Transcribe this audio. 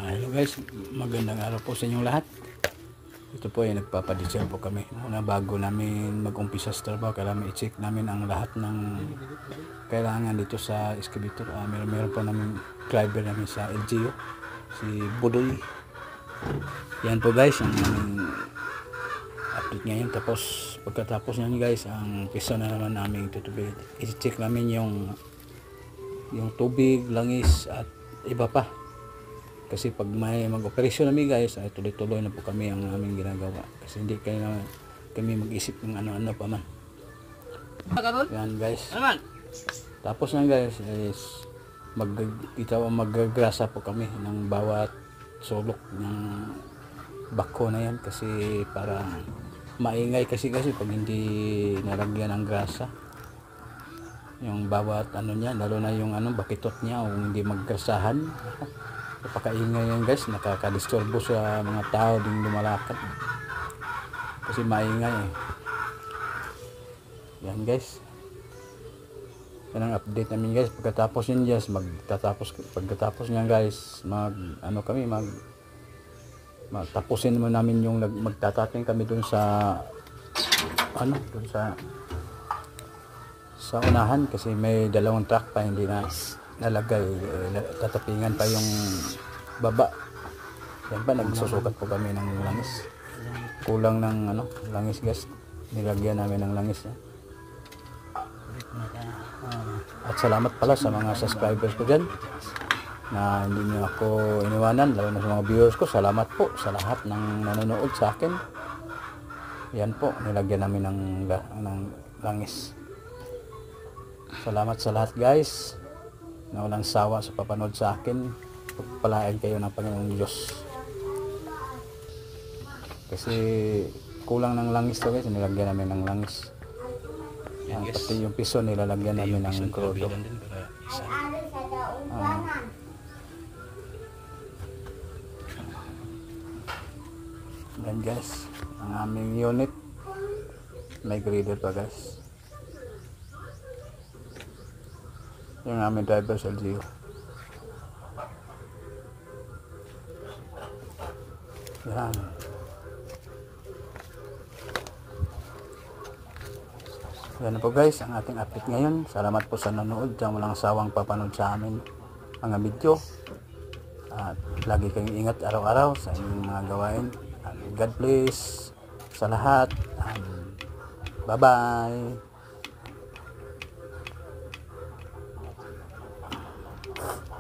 Hello guys, magandang araw po sa inyong lahat. Ito po ay nagpapadisel po kami. Muna bago namin mag-umpisa sa trabaho, kailangan i-check namin ang lahat ng kailangan dito sa excavator. Meron po namin driver namin sa LGU, si Budoy. Yan po guys, ang update ngayon. Tapos pagkatapos nyan guys, ang piso na naman namin tutubig. I-check namin yung tubig, langis at iba pa. Kasi pag may mag-operasyon namin guys, ay tuloy-tuloy na po kami ang aming ginagawa. Kasi hindi kami mag-isip ng ano-ano pa man. Yan guys. Tapos na guys, is maggrasa po kami ng bawat sulok ng bako na yan. Kasi para maingay kasi pag hindi nalagyan ng grasa. Yung bawat ano niya, lalo na yung bakitot niya o hindi maggrasahan. Napakaingay yan guys, nakakadisturbo sa mga tao ding lumalakad kasi maingay yan guys. Yan ang update namin guys. Pagkatapos yun guys, pagkatapos niyan guys, magtapusin mo namin yung magtatating kami dun sa sa unahan kasi may dalawang truck pa hindi na nalagay, tatapingan pa yung baba. Yan pa, nagsusukat po kami ng langis. Kulang ng langis guys, nilagyan namin ng langis at salamat pala sa mga subscribers ko dyan na hindi niyo ako iniwanan, lalo na sa mga viewers ko. Salamat po sa lahat ng nanonood sa akin. Yan po, nilagyan namin ng langis. Salamat sa lahat guys na walang sawa sa papanood sa akin. Pagpalain kayo ng Panginoong Diyos. Kasi kulang ng langis to guys, nilagyan namin ng langis. Pati yung piso nilalagyan namin ng krodo. Yan guys, ang aming unit may grader pa guys. Yung aming driver sa LGU. Yan. Yan po guys ang ating update ngayon. Salamat po sa nanonood. Diyan walang sawang papanood sa amin mga video. At lagi kayong ingat araw-araw sa inyong mga gawain. God bless sa lahat. Bye bye.